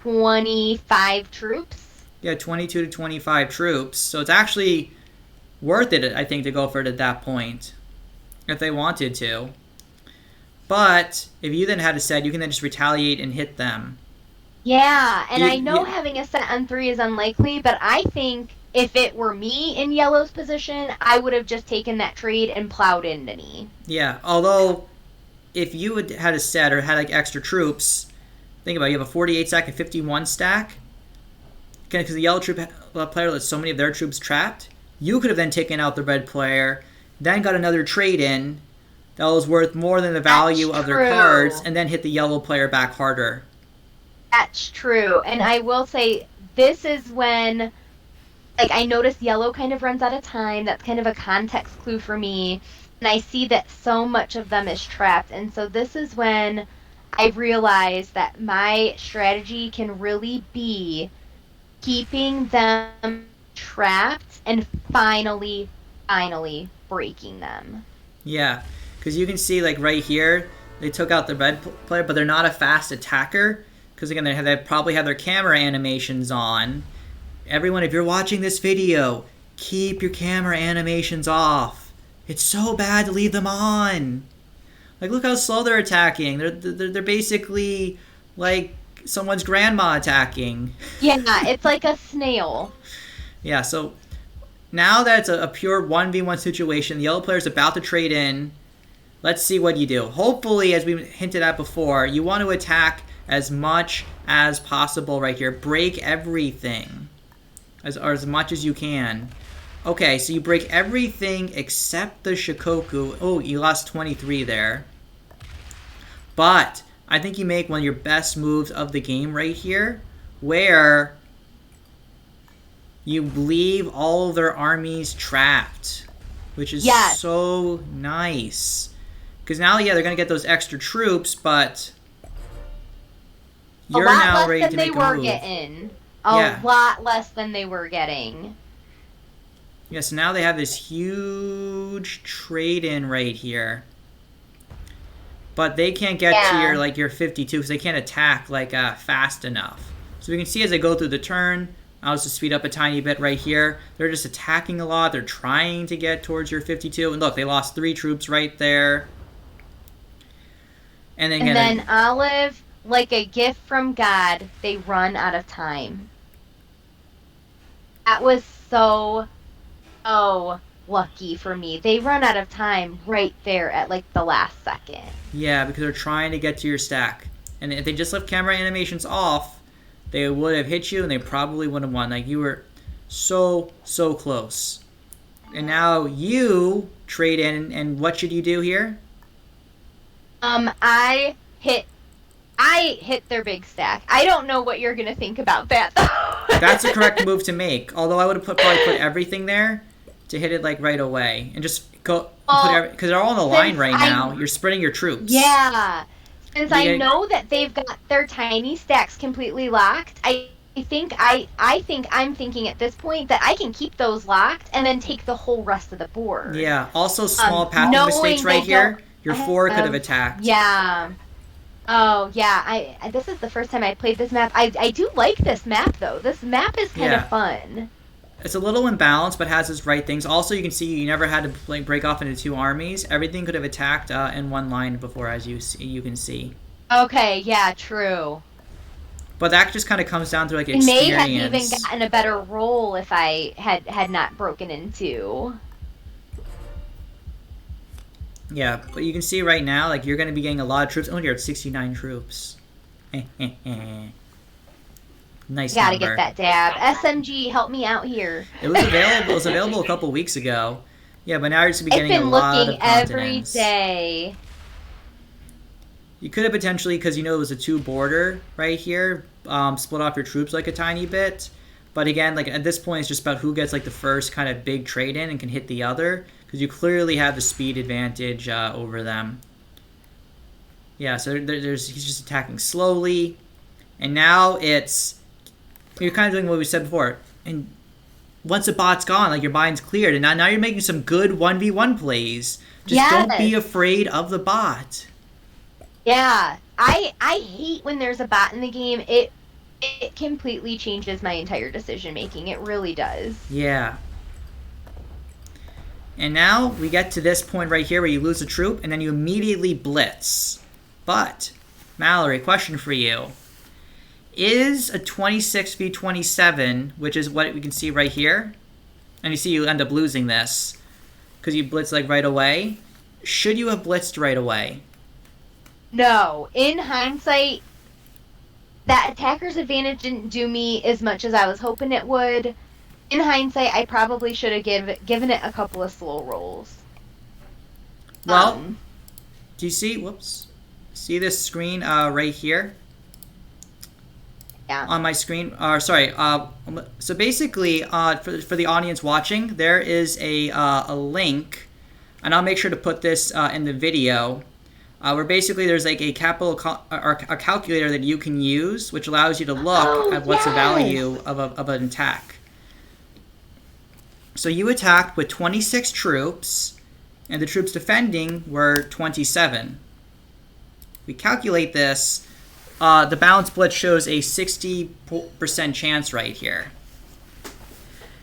25 troops. Yeah, 22 to 25 troops. So it's actually worth it, I think, to go for it at that point, if they wanted to. But if you then had a set, you can then just retaliate and hit them. Yeah, and I know Yeah, having a set on 3 is unlikely, but I think if it were me in Yellow's position, I would have just taken that trade and plowed into me. yeah. Although, if you had a set or had like extra troops, think about it, you have a 48 stack and 51 stack. Because the yellow player let so many of their troops trapped, you could have then taken out the red player, then got another trade in that was worth more than the value That's of their cards, true. and then hit the yellow player back harder. That's true. And I will say, this is when, like, I notice Yellow kind of runs out of time. That's kind of a context clue for me. And I see that so much of them is trapped. And so this is when I realize that my strategy can really be keeping them trapped and finally breaking them. Yeah, because you can see like right here, they took out the red player, but they're not a fast attacker. Because again, they probably have their camera animations on. Everyone, if you're watching this video, keep your camera animations off. It's so bad to leave them on. Like, look how slow they're attacking. They're basically like someone's grandma attacking. Yeah, it's like a snail. Yeah, so now that it's a pure 1v1 situation, the yellow player's about to trade in. Let's see what you do. Hopefully, as we hinted at before, you want to attack as much as possible right here. Break everything as much as you can. Okay, so you break everything except the Shikoku. Oh, you lost 23 there. But I think you make one of your best moves of the game right here, where you leave all of their armies trapped, which is so nice. Because now, yeah, they're going to get those extra troops, but you're now ready to make a move. A lot less than they were getting. Yeah, so now they have this huge trade-in right here. But they can't get to your 52 because they can't attack fast enough. So we can see as they go through the turn, I'll just speed up a tiny bit right here. They're just attacking a lot. They're trying to get towards your 52. And look, they lost 3 troops right there. And then Olive, like a gift from God, they run out of time. That was so lucky for me. They run out of time right there at like the last second. Yeah, because they're trying to get to your stack. And if they just left camera animations off, they would have hit you and they probably would have won. Like, you were so close. And now you trade in, and what should you do here? I hit their big stack. I don't know what you're gonna think about that though. That's the correct move to make. Although I would have probably put everything there to hit it like right away and just go because they're all on the line right now. You're spreading your troops. Yeah. Since I know that they've got their tiny stacks completely locked, I think I'm thinking at this point that I can keep those locked and then take the whole rest of the board. Yeah. Also, small pathing mistakes right here. Your 4 could have attacked. Yeah. Oh, yeah. This is the first time I played this map. I do like this map, though. This map is kind of fun. It's a little imbalanced, but has its right things. Also, you can see you never had to break off into 2 armies. Everything could have attacked in one line before, as you can see. Okay, yeah, true. But that just kind of comes down to like experience. I may have even gotten a better roll if I had not broken into. Yeah, but you can see right now, like, you're going to be getting a lot of troops. Oh, you're at 69 troops. Nice Gotta number. get that dab. SMG, help me out here. It was available. It was available a couple weeks ago. Yeah, but now you're just getting a lot of continents. I've been looking every day. You could have potentially, because you know it was a 2 border right here, split off your troops like a tiny bit. But again, like at this point, it's just about who gets like the first kind of big trade in and can hit the other, because you clearly have the speed advantage over them. Yeah, so he's just attacking slowly, and now you're kind of doing what we said before. And once the bot's gone, like your mind's cleared, and now you're making some good 1v1 plays. Just don't be afraid of the bot. Yeah, I hate when there's a bot in the game. It completely changes my entire decision making. It really does. Yeah. And now we get to this point right here where you lose a troop and then you immediately blitz. But, Mallorie, question for you. Is a 26v27, which is what we can see right here, and you see you end up losing this because you blitz like right away, should you have blitzed right away? No. In hindsight, that attacker's advantage didn't do me as much as I was hoping it would. In hindsight, I probably should have given it a couple of slow rolls. Well, do you see? Whoops. See this screen right here? Yeah. On my screen. Sorry. So basically, for the audience watching, there is a link, and I'll make sure to put this in the video. Where basically there's like a a calculator that you can use, which allows you to look at what's the value of an attack. So you attacked with 26 troops, and the troops defending were 27. We calculate this. The balance blitz shows a 60% chance right here.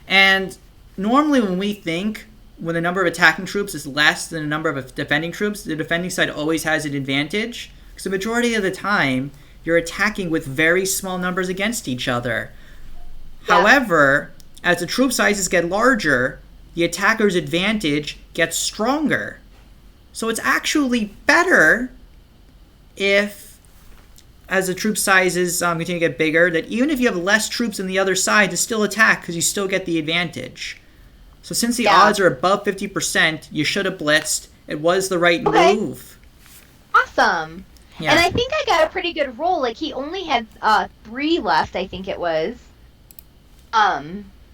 And normally when we think when the number of attacking troops is less than the number of defending troops, the defending side always has an advantage. Because the majority of the time, you're attacking with very small numbers against each other. Yeah. However, as the troop sizes get larger, the attacker's advantage gets stronger. So it's actually better if, as the troop sizes continue to get bigger, that even if you have less troops on the other side, to still attack because you still get the advantage. So since the odds are above 50%, you should have blitzed. It was the right move. Awesome. Yeah. And I think I got a pretty good roll. Like, he only had 3 left, I think it was.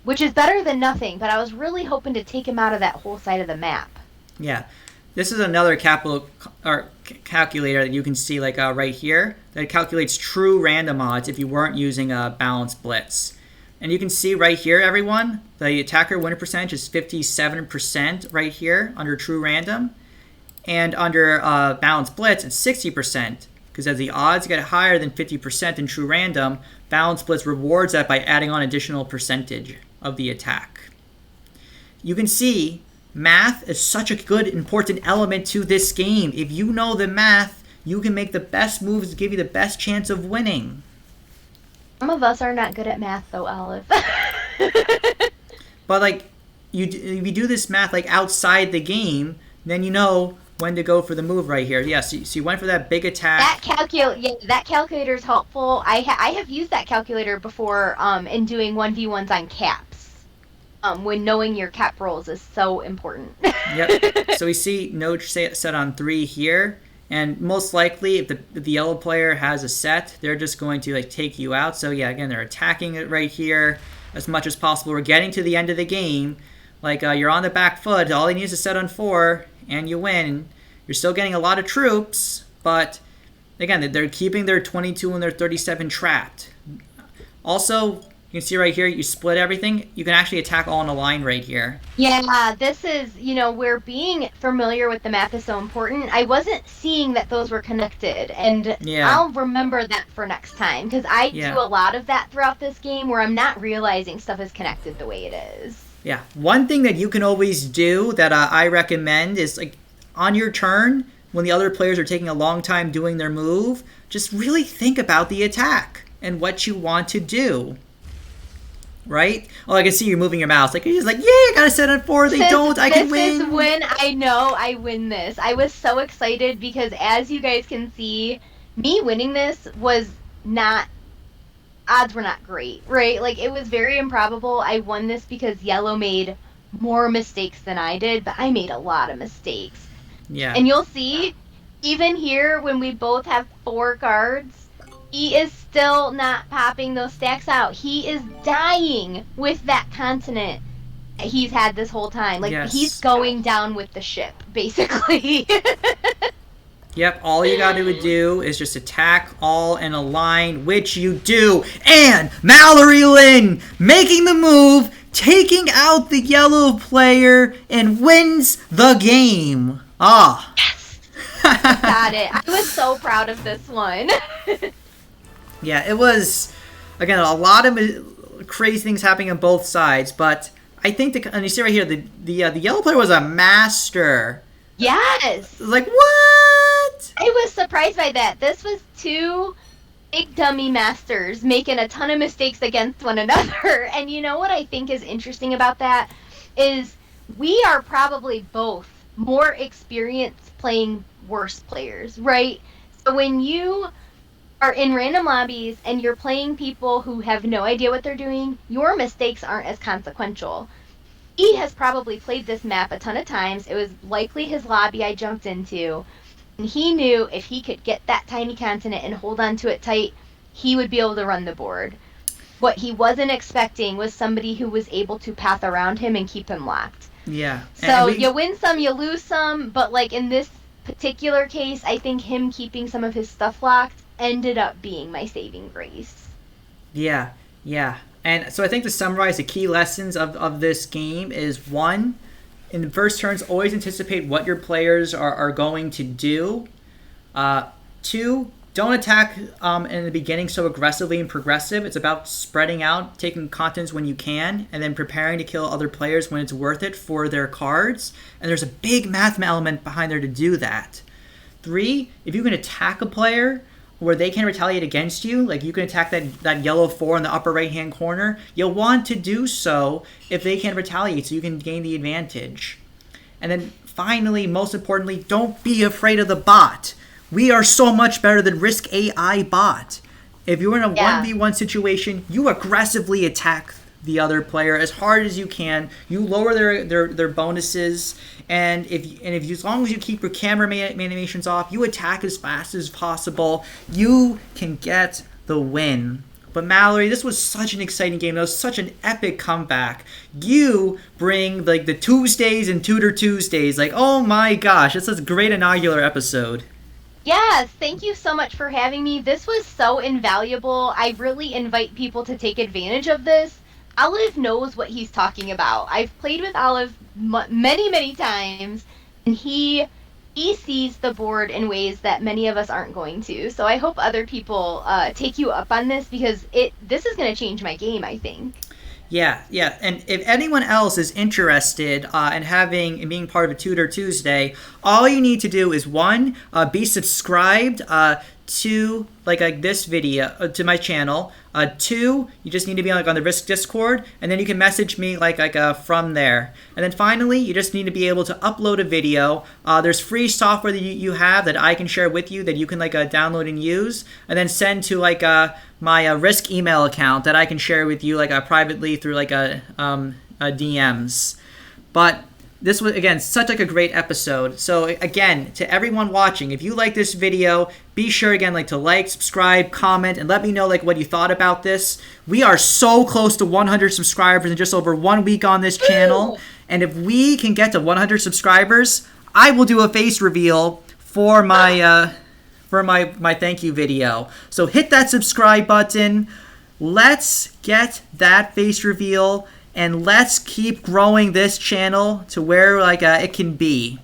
Which is better than nothing, but I was really hoping to take him out of that whole side of the map. Yeah. This is another calculator that you can see, like right here, that calculates true random odds if you weren't using a balanced blitz. And you can see right here, everyone, the attacker winner percentage is 57% right here under true random. And under balanced blitz, it's 60%. Because as the odds get higher than 50% in true random, balanced blitz rewards that by adding on additional percentage of the attack. You can see math is such a good, important element to this game. If you know the math, you can make the best moves to give you the best chance of winning. Some of us are not good at math, though, Olive. But like, if you do this math like outside the game, then you know when to go for the move right here. Yeah, so you went for that big attack. That calculator is helpful. I have used that calculator before in doing 1v1s on caps. When knowing your cap rolls is so important. Yep. So we see no set on 3 here. And most likely, if the yellow player has a set, they're just going to like take you out. So yeah, again, they're attacking it right here as much as possible. We're getting to the end of the game. Like you're on the back foot. All he needs is a set on 4, and you win. You're still getting a lot of troops, but again, they're keeping their 22 and their 37 trapped. Also, you can see right here, you split everything. You can actually attack all in a line right here. Yeah, this is, where being familiar with the map is so important. I wasn't seeing that those were connected, and I'll remember that for next time, because I do a lot of that throughout this game where I'm not realizing stuff is connected the way it is. Yeah, one thing that you can always do that I recommend is, like, on your turn, when the other players are taking a long time doing their move, just really think about the attack and what you want to do. Right? Oh, I can see you moving your mouse. Like, you're just like, yeah, I got to set on 4. They don't. I can win. This is when I know I win this. I was so excited because, as you guys can see, me winning this was not... Odds were not great, right? Like, it was very improbable. I won this because yellow made more mistakes than I did, but I made a lot of mistakes. Yeah. And you'll see, even here, when we both have 4 cards, he is still not popping those stacks out. He is dying with that continent he's had this whole time. Like, he's going down with the ship, basically. Yep, all you got to do is just attack all in a line, which you do. And Mallorie Lynne making the move, taking out the yellow player, and wins the game. Ah. Yes. Got it. I was so proud of this one. Yeah, it was, again, a lot of crazy things happening on both sides, but I think, and you see right here, the yellow player was a master. Yes. Like, what? I was surprised by that. This was 2 big dummy masters making a ton of mistakes against one another. And you know what I think is interesting about that is we are probably both more experienced playing worse players, right? So when you are in random lobbies and you're playing people who have no idea what they're doing, your mistakes aren't as consequential. He has probably played this map a ton of times. It was likely his lobby I jumped into. And he knew if he could get that tiny continent and hold on to it tight, he would be able to run the board. What he wasn't expecting was somebody who was able to path around him and keep him locked. Yeah. So you win some, you lose some, but like in this particular case, I think him keeping some of his stuff locked ended up being my saving grace. Yeah. And so I think to summarize the key lessons of this game is 1, in the first turns, always anticipate what your players are going to do. 2, Don't attack in the beginning so aggressively and progressive. It's about spreading out, taking contents when you can, and then preparing to kill other players when it's worth it for their cards. And there's a big math element behind there to do that. 3, if you can attack a player where they can retaliate against you, like you can attack that yellow 4 in the upper right-hand corner, you'll want to do so if they can retaliate so you can gain the advantage. And then finally, most importantly, don't be afraid of the bot. We are so much better than Risk AI bot. If you're in a 1v1 situation, you aggressively attack the other player as hard as you can. You lower their bonuses, and if you, as long as you keep your camera animations off, you attack as fast as possible. You can get the win. But Mallorie, this was such an exciting game. It was such an epic comeback. You bring like the Tuesdays and Tutor Tuesdays. Like, oh my gosh, this is a great inaugural episode. Yes, thank you so much for having me. This was so invaluable. I really invite people to take advantage of this. Olive knows what he's talking about. I've played with Olive many, many times, and he sees the board in ways that many of us aren't going to. So I hope other people take you up on this, because this is going to change my game, I think. Yeah. And if anyone else is interested in being part of a Tutor Tuesday, all you need to do is 1, be subscribed to like this video to my channel. 2, you just need to be on the Risk Discord, and then you can message me from there. And then finally, you just need to be able to upload a video. There's free software that you have that I can share with you that you can download and use, and then send to my Risk email account that I can share with you privately through DMs. But this was, again, such a great episode. So again, to everyone watching, if you like this video, be sure again to like, subscribe, comment, and let me know what you thought about this. We are so close to 100 subscribers in just over 1 week on this channel. And if we can get to 100 subscribers, I will do a face reveal for my my thank you video. So hit that subscribe button. Let's get that face reveal. And let's keep growing this channel to where it can be.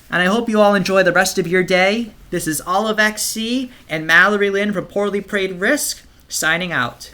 And I hope you all enjoy the rest of your day. This is OliveXC and Mallorie Lynne from Poorly Played Risk, signing out.